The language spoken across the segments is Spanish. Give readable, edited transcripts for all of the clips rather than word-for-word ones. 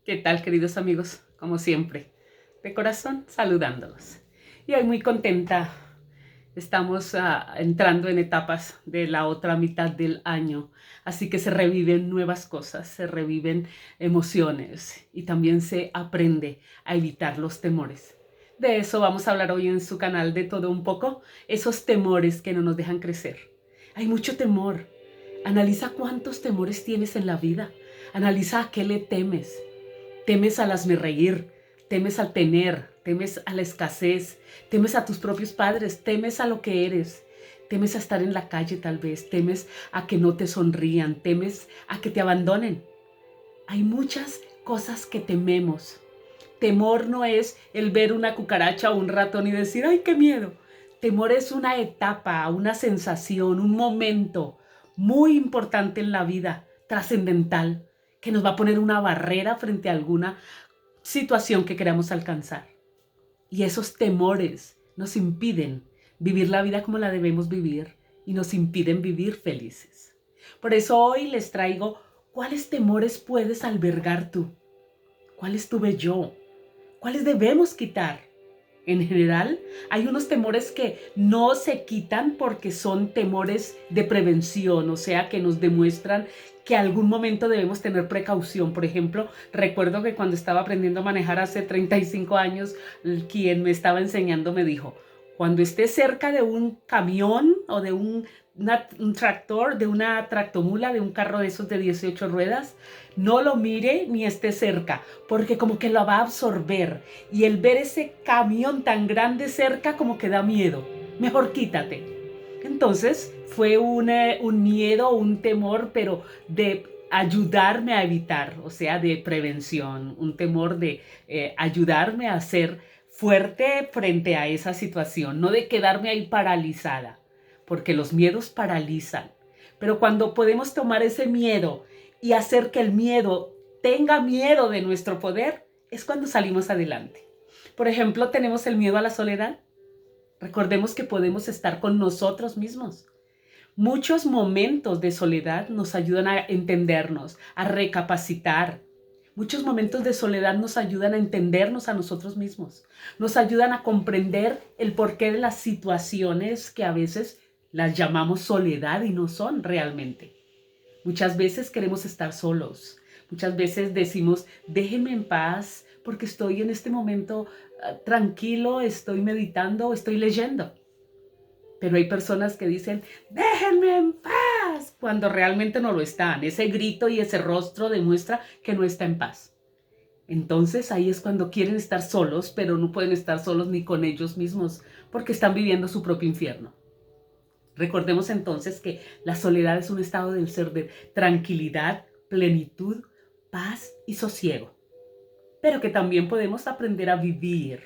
¿Qué tal, queridos amigos? Como siempre, de corazón saludándolos. Y hoy muy contenta. Estamos entrando en etapas de la otra mitad del año, así que se reviven nuevas cosas, se reviven emociones y también se aprende a evitar los temores. De eso vamos a hablar hoy en su canal de todo un poco, esos temores que no nos dejan crecer. Hay mucho temor. Analiza cuántos temores tienes en la vida. Analiza a qué le temes. Temes al hazmerreír, temes al tener, temes a la escasez, temes a tus propios padres, temes a lo que eres, temes a estar en la calle tal vez, temes a que no te sonrían, temes a que te abandonen. Hay muchas cosas que tememos. Temor no es el ver una cucaracha o un ratón y decir, ¡ay, qué miedo! Temor es una etapa, una sensación, un momento muy importante en la vida, trascendental, que nos va a poner una barrera frente a alguna situación que queramos alcanzar. Y esos temores nos impiden vivir la vida como la debemos vivir y nos impiden vivir felices. Por eso hoy les traigo cuáles temores puedes albergar tú, cuáles tuve yo, cuáles debemos quitar. En general, hay unos temores que no se quitan porque son temores de prevención, o sea, que nos demuestran que algún momento debemos tener precaución. Por ejemplo, recuerdo que cuando estaba aprendiendo a manejar hace 35 años, quien me estaba enseñando me dijo, cuando estés cerca de un camión o de un tractor, de una tractomula, de un carro de esos de 18 ruedas, no lo mire ni esté cerca, porque como que lo va a absorber. Y el ver ese camión tan grande cerca como que da miedo. Mejor quítate. Entonces fue un miedo, un temor, pero de ayudarme a evitar, o sea, de prevención, un temor de ayudarme a ser fuerte frente a esa situación, no de quedarme ahí paralizada, porque los miedos paralizan. Pero cuando podemos tomar ese miedo y hacer que el miedo tenga miedo de nuestro poder, es cuando salimos adelante. Por ejemplo, tenemos el miedo a la soledad. Recordemos que podemos estar con nosotros mismos. Muchos momentos de soledad nos ayudan a entendernos, a recapacitar. Muchos momentos de soledad nos ayudan a entendernos a nosotros mismos. Nos ayudan a comprender el porqué de las situaciones que a veces las llamamos soledad y no son realmente. Muchas veces queremos estar solos. Muchas veces decimos, déjenme en paz porque estoy en este momento tranquilo, estoy meditando, estoy leyendo. Pero hay personas que dicen, déjenme en paz, cuando realmente no lo están. Ese grito y ese rostro demuestra que no está en paz. Entonces ahí es cuando quieren estar solos, pero no pueden estar solos ni con ellos mismos, porque están viviendo su propio infierno. Recordemos entonces que la soledad es un estado del ser de tranquilidad, plenitud, paz y sosiego, pero que también podemos aprender a vivir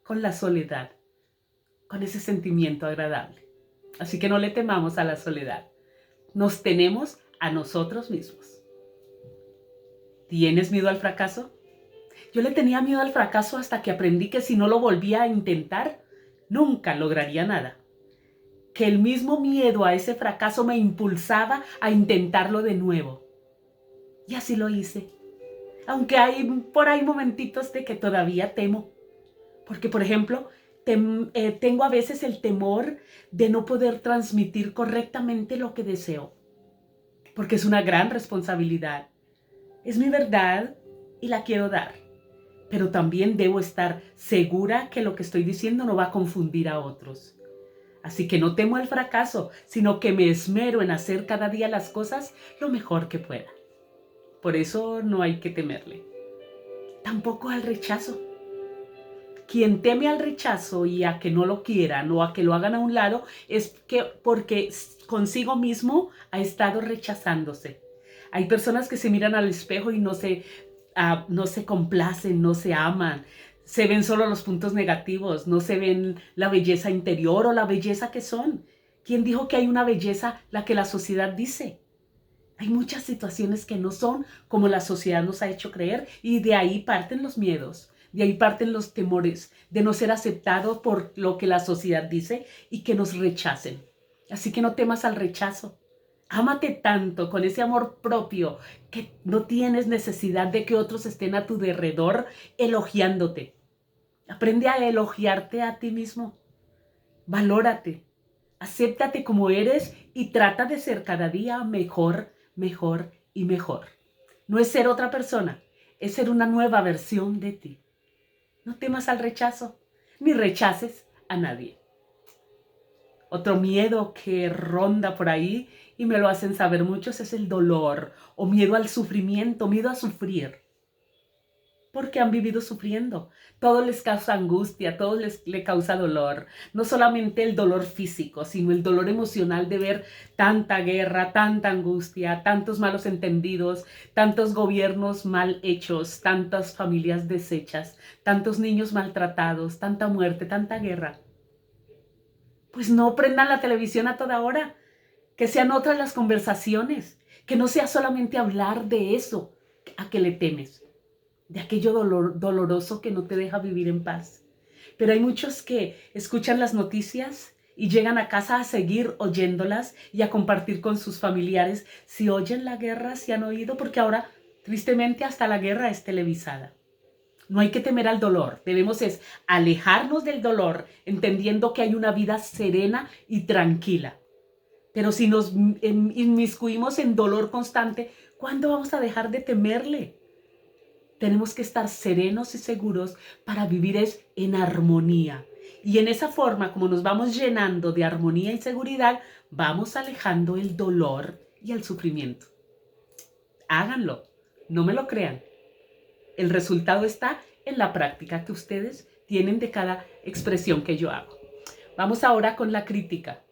con la soledad, con ese sentimiento agradable. Así que no le temamos a la soledad. Nos tenemos a nosotros mismos. ¿Tienes miedo al fracaso? Yo le tenía miedo al fracaso hasta que aprendí que si no lo volvía a intentar, nunca lograría nada. Que el mismo miedo a ese fracaso me impulsaba a intentarlo de nuevo. Y así lo hice. Aunque hay por ahí momentitos de que todavía temo. Porque, por ejemplo, tengo a veces el temor de no poder transmitir correctamente lo que deseo. Porque es una gran responsabilidad. Es mi verdad y la quiero dar. Pero también debo estar segura que lo que estoy diciendo no va a confundir a otros. Así que no temo el fracaso, sino que me esmero en hacer cada día las cosas lo mejor que pueda. Por eso no hay que temerle. Tampoco al rechazo. Quien teme al rechazo y a que no lo quieran o a que lo hagan a un lado es que porque consigo mismo ha estado rechazándose. Hay personas que se miran al espejo y no se complacen, no se aman. Se ven solo los puntos negativos, no se ven la belleza interior o la belleza que son. ¿Quién dijo que hay una belleza la que la sociedad dice? Hay muchas situaciones que no son como la sociedad nos ha hecho creer y de ahí parten los miedos, de ahí parten los temores de no ser aceptado por lo que la sociedad dice y que nos rechacen. Así que no temas al rechazo. Ámate tanto con ese amor propio que no tienes necesidad de que otros estén a tu derredor elogiándote. Aprende a elogiarte a ti mismo. Valórate. Acéptate como eres y trata de ser cada día mejor, mejor y mejor. No es ser otra persona, es ser una nueva versión de ti. No temas al rechazo, ni rechaces a nadie. Otro miedo que ronda por ahí y me lo hacen saber muchos es el dolor o miedo al sufrimiento, miedo a sufrir. Porque han vivido sufriendo. Todo les causa angustia, todo le causa dolor. No solamente el dolor físico, sino el dolor emocional de ver tanta guerra, tanta angustia, tantos malos entendidos, tantos gobiernos mal hechos, tantas familias deshechas, tantos niños maltratados, tanta muerte, tanta guerra. Pues no prendan la televisión a toda hora, que sean otras las conversaciones, que no sea solamente hablar de eso a que le temes, de aquello doloroso que no te deja vivir en paz. Pero hay muchos que escuchan las noticias y llegan a casa a seguir oyéndolas y a compartir con sus familiares. Si oyen la guerra, si han oído, porque ahora tristemente hasta la guerra es televisada. No hay que temer al dolor, debemos es alejarnos del dolor, entendiendo que hay una vida serena y tranquila. Pero si nos inmiscuimos en dolor constante, ¿cuándo vamos a dejar de temerle? Tenemos que estar serenos y seguros para vivir en armonía. Y en esa forma, como nos vamos llenando de armonía y seguridad, vamos alejando el dolor y el sufrimiento. Háganlo, no me lo crean. El resultado está en la práctica que ustedes tienen de cada expresión que yo hago. Vamos ahora con la crítica.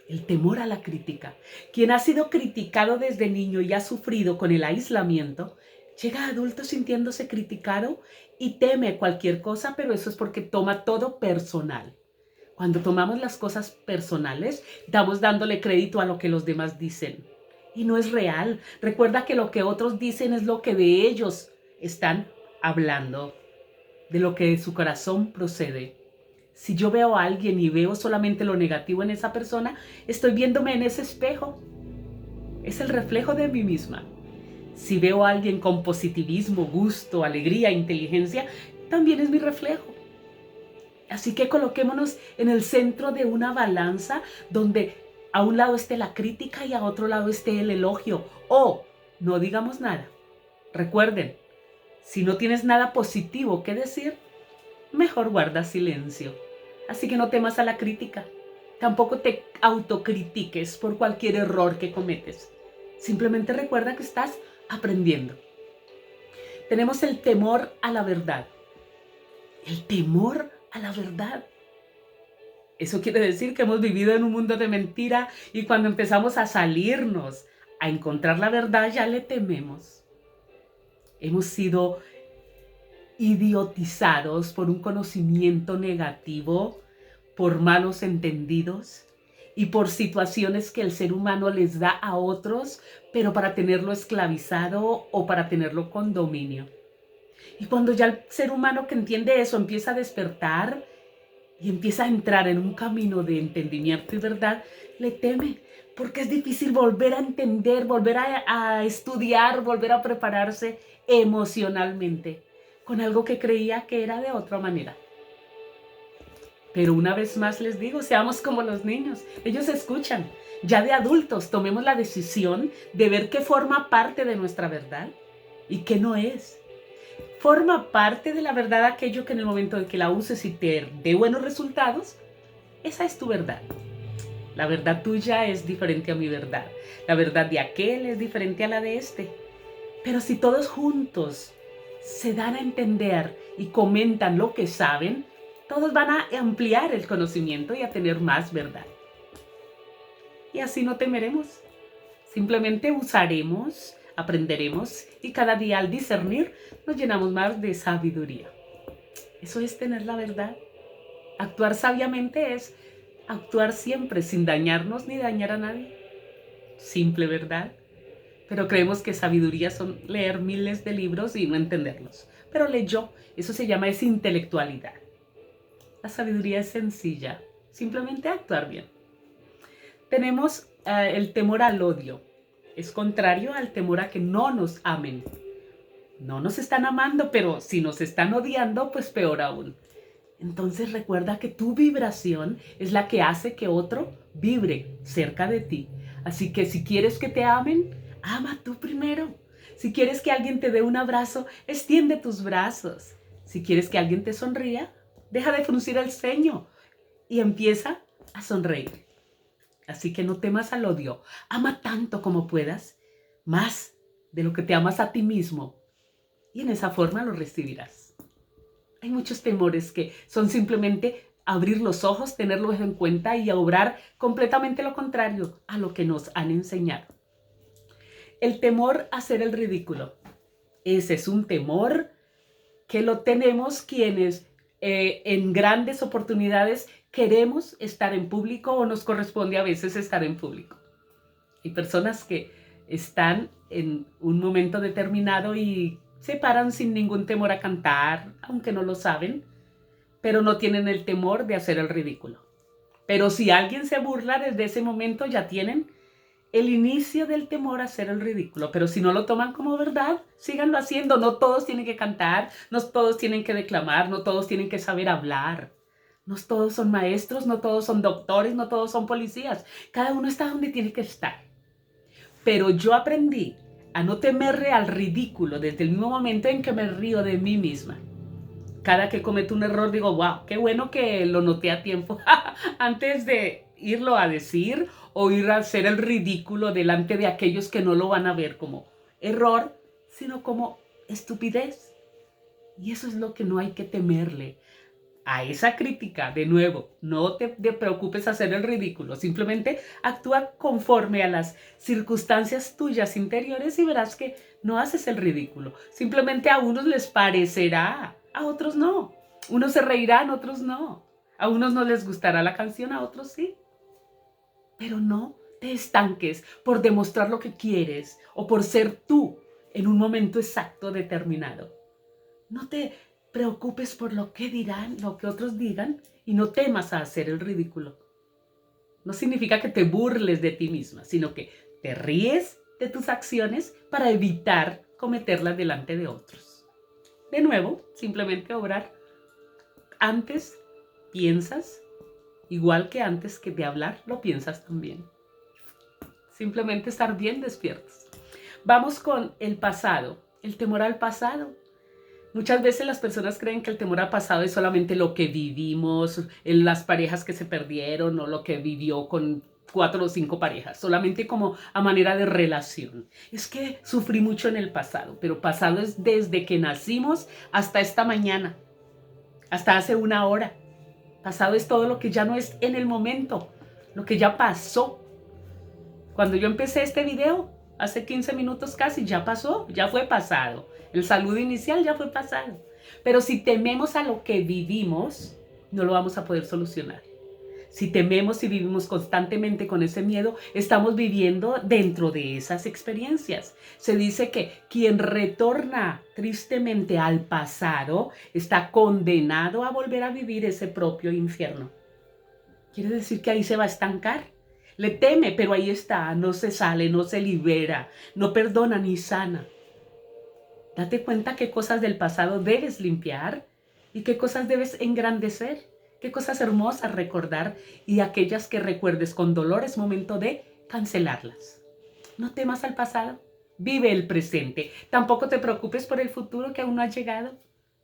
El temor a la crítica. Quien ha sido criticado desde niño y ha sufrido con el aislamiento, llega a adulto sintiéndose criticado y teme cualquier cosa, pero eso es porque toma todo personal. Cuando tomamos las cosas personales, estamos dándole crédito a lo que los demás dicen. Y no es real. Recuerda que lo que otros dicen es lo que de ellos están hablando, de lo que de su corazón procede. Si yo veo a alguien y veo solamente lo negativo en esa persona, estoy viéndome en ese espejo. Es el reflejo de mí misma. Si veo a alguien con positivismo, gusto, alegría, inteligencia, también es mi reflejo. Así que coloquémonos en el centro de una balanza donde a un lado esté la crítica y a otro lado esté el elogio. O no digamos nada. Recuerden, si no tienes nada positivo que decir, mejor guarda silencio. Así que no temas a la crítica. Tampoco te autocritiques por cualquier error que cometes. Simplemente recuerda que estás aprendiendo. Tenemos el temor a la verdad. El temor a la verdad. Eso quiere decir que hemos vivido en un mundo de mentira y cuando empezamos a salirnos, a encontrar la verdad, ya le tememos. Hemos sido idiotizados por un conocimiento negativo, por malos entendidos y por situaciones que el ser humano les da a otros, pero para tenerlo esclavizado o para tenerlo con dominio. Y cuando ya el ser humano que entiende eso empieza a despertar y empieza a entrar en un camino de entendimiento y verdad, le teme, porque es difícil volver a entender, volver a estudiar, volver a prepararse emocionalmente con algo que creía que era de otra manera. Pero una vez más les digo, seamos como los niños, ellos escuchan. Ya de adultos tomemos la decisión de ver qué forma parte de nuestra verdad y qué no es. Forma parte de la verdad aquello que en el momento en que la uses y te dé buenos resultados, esa es tu verdad. La verdad tuya es diferente a mi verdad. La verdad de aquel es diferente a la de este. Pero si todos juntos se dan a entender y comentan lo que saben, todos van a ampliar el conocimiento y a tener más verdad. Y así no temeremos. Simplemente usaremos, aprenderemos y cada día al discernir nos llenamos más de sabiduría. Eso es tener la verdad. Actuar sabiamente es actuar siempre sin dañarnos ni dañar a nadie. Simple verdad. Pero creemos que sabiduría son leer miles de libros y no entenderlos. Pero leyó, eso se llama intelectualidad. La sabiduría es sencilla, simplemente actuar bien. Tenemos el temor al odio. Es contrario al temor a que no nos amen. No nos están amando, pero si nos están odiando, pues peor aún. Entonces recuerda que tu vibración es la que hace que otro vibre cerca de ti. Así que si quieres que te amen, ama tú primero. Si quieres que alguien te dé un abrazo, extiende tus brazos. Si quieres que alguien te sonría, deja de fruncir el ceño y empieza a sonreír. Así que no temas al odio. Ama tanto como puedas, más de lo que te amas a ti mismo. Y en esa forma lo recibirás. Hay muchos temores que son simplemente abrir los ojos, tenerlos en cuenta y obrar completamente lo contrario a lo que nos han enseñado. El temor a hacer el ridículo. Ese es un temor que lo tenemos quienes en grandes oportunidades queremos estar en público o nos corresponde a veces estar en público. Hay personas que están en un momento determinado y se paran sin ningún temor a cantar, aunque no lo saben, pero no tienen el temor de hacer el ridículo. Pero si alguien se burla desde ese momento, ya tienen el inicio del temor a hacer el ridículo. Pero si no lo toman como verdad, síganlo haciendo. No todos tienen que cantar, no todos tienen que declamar, no todos tienen que saber hablar. No todos son maestros, no todos son doctores, no todos son policías. Cada uno está donde tiene que estar. Pero yo aprendí a no temerle al ridículo desde el mismo momento en que me río de mí misma. Cada que cometo un error digo, wow, qué bueno que lo noté a tiempo antes de irlo a decir o ir a hacer el ridículo delante de aquellos que no lo van a ver como error, sino como estupidez. Y eso es lo que no hay que temerle. A esa crítica, de nuevo, no te preocupes hacer el ridículo, simplemente actúa conforme a las circunstancias tuyas interiores y verás que no haces el ridículo. Simplemente a unos les parecerá, a otros no. Unos se reirán, otros no. A unos no les gustará la canción, a otros sí. Pero no te estanques por demostrar lo que quieres o por ser tú en un momento exacto determinado. No te preocupes por lo que dirán, lo que otros digan y no temas a hacer el ridículo. No significa que te burles de ti misma, sino que te ríes de tus acciones para evitar cometerlas delante de otros. De nuevo, simplemente obrar. Antes piensas, igual que antes que de hablar, lo piensas también. Simplemente estar bien despiertos. Vamos con el pasado, el temor al pasado. Muchas veces las personas creen que el temor al pasado es solamente lo que vivimos, en las parejas que se perdieron o lo que vivió con 4 o 5 parejas, solamente como a manera de relación. Es que sufrí mucho en el pasado, pero pasado es desde que nacimos hasta esta mañana, hasta hace 1 hora. Pasado es todo lo que ya no es en el momento, lo que ya pasó. Cuando yo empecé este video, hace 15 minutos casi, ya pasó, ya fue pasado. El saludo inicial ya fue pasado. Pero si tememos a lo que vivimos, no lo vamos a poder solucionar. Si tememos y vivimos constantemente con ese miedo, estamos viviendo dentro de esas experiencias. Se dice que quien retorna tristemente al pasado está condenado a volver a vivir ese propio infierno. Quiere decir que ahí se va a estancar. Le teme, pero ahí está, no se sale, no se libera, no perdona ni sana. Date cuenta qué cosas del pasado debes limpiar y qué cosas debes engrandecer, qué cosas hermosas recordar y aquellas que recuerdes con dolor es momento de cancelarlas. No temas al pasado, vive el presente. Tampoco te preocupes por el futuro que aún no ha llegado.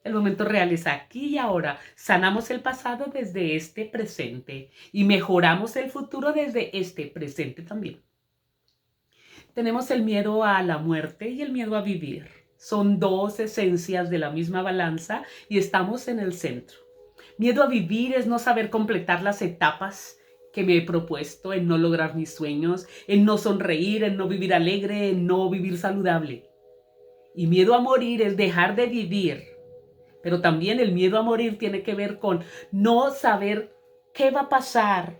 El momento real es aquí y ahora. Sanamos el pasado desde este presente y mejoramos el futuro desde este presente también. Tenemos el miedo a la muerte y el miedo a vivir. Son dos esencias de la misma balanza y estamos en el centro. Miedo a vivir es no saber completar las etapas que me he propuesto, en no lograr mis sueños, en no sonreír, en no vivir alegre, en no vivir saludable. Y miedo a morir es dejar de vivir. Pero también el miedo a morir tiene que ver con no saber qué va a pasar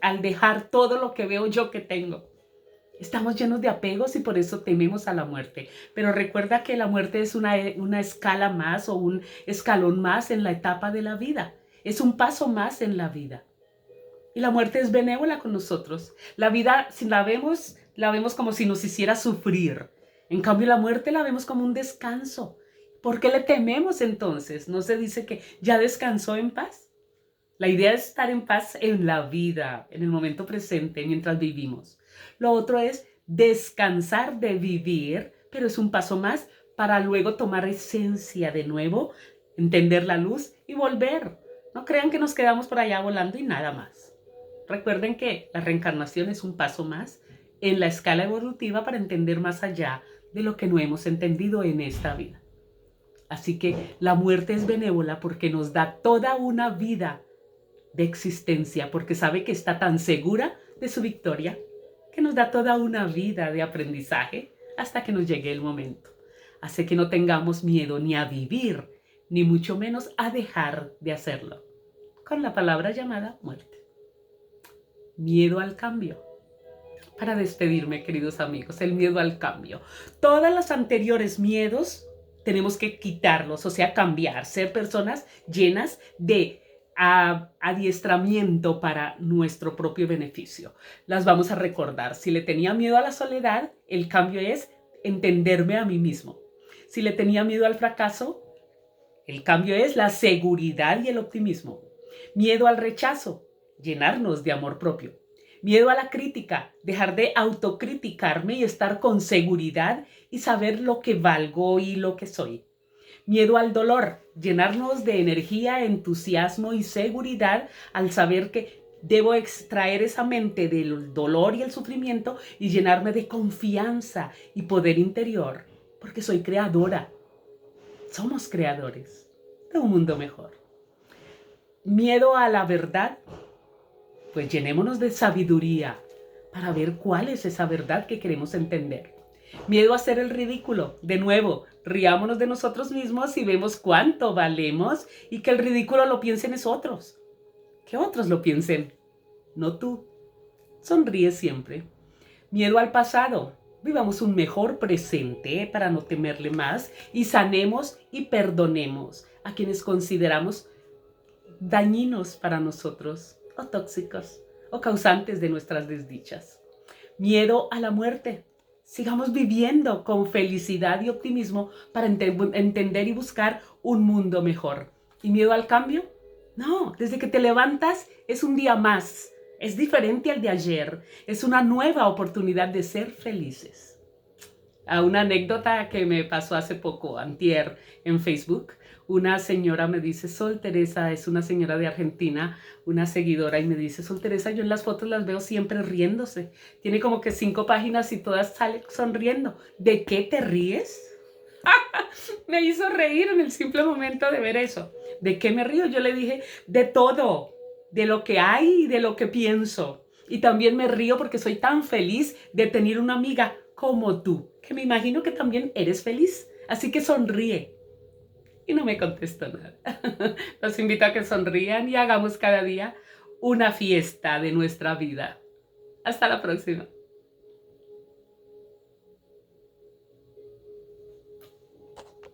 al dejar todo lo que veo yo que tengo. Estamos llenos de apegos y por eso tememos a la muerte. Pero recuerda que la muerte es una escala más o un escalón más en la etapa de la vida. Es un paso más en la vida. Y la muerte es benévola con nosotros. La vida, si la vemos como si nos hiciera sufrir. En cambio, la muerte la vemos como un descanso. ¿Por qué le tememos entonces? ¿No se dice que ya descansó en paz? La idea es estar en paz en la vida, en el momento presente, mientras vivimos. Lo otro es descansar de vivir, pero es un paso más para luego tomar esencia de nuevo, entender la luz y volver. No crean que nos quedamos por allá volando y nada más. Recuerden que la reencarnación es un paso más en la escala evolutiva para entender más allá de lo que no hemos entendido en esta vida. Así que la muerte es benévola porque nos da toda una vida de existencia, porque sabe que está tan segura de su victoria, que nos da toda una vida de aprendizaje hasta que nos llegue el momento. Hace que no tengamos miedo ni a vivir, ni mucho menos a dejar de hacerlo, con la palabra llamada muerte. Miedo al cambio. Para despedirme, queridos amigos, el miedo al cambio. Todos los anteriores miedos tenemos que quitarlos, o sea, cambiar, ser personas llenas de adiestramiento para nuestro propio beneficio. Las vamos a recordar. Si le tenía miedo a la soledad, el cambio es entenderme a mí mismo. Si le tenía miedo al fracaso, el cambio es la seguridad y el optimismo. Miedo al rechazo, llenarnos de amor propio. Miedo a la crítica, dejar de autocriticarme y estar con seguridad y saber lo que valgo y lo que soy. Miedo al dolor, llenarnos de energía, entusiasmo y seguridad al saber que debo extraer esa mente del dolor y el sufrimiento y llenarme de confianza y poder interior, porque soy creadora. Somos creadores de un mundo mejor. Miedo a la verdad, pues llenémonos de sabiduría para ver cuál es esa verdad que queremos entender. Miedo a hacer el ridículo. De nuevo, riámonos de nosotros mismos y vemos cuánto valemos y que el ridículo lo piensen es otros. Que otros lo piensen, no tú. Sonríe siempre. Miedo al pasado. Vivamos un mejor presente para no temerle más y sanemos y perdonemos a quienes consideramos dañinos para nosotros o tóxicos o causantes de nuestras desdichas. Miedo a la muerte. Sigamos viviendo con felicidad y optimismo para entender y buscar un mundo mejor. ¿Y miedo al cambio? No, desde que te levantas es un día más. Es diferente al de ayer. Es una nueva oportunidad de ser felices. A una anécdota que me pasó hace poco, antier, en Facebook. Una señora me dice, Sol Teresa, es una señora de Argentina, una seguidora, y me dice, Sol Teresa, yo en las fotos las veo siempre riéndose. Tiene como que 5 páginas y todas sale sonriendo. ¿De qué te ríes? Me hizo reír en el simple momento de ver eso. ¿De qué me río? Yo le dije, de todo, de lo que hay y de lo que pienso. Y también me río porque soy tan feliz de tener una amiga como tú, que me imagino que también eres feliz. Así que sonríe. Y no me contestó nada. Los invito a que sonrían y hagamos cada día una fiesta de nuestra vida. Hasta la próxima.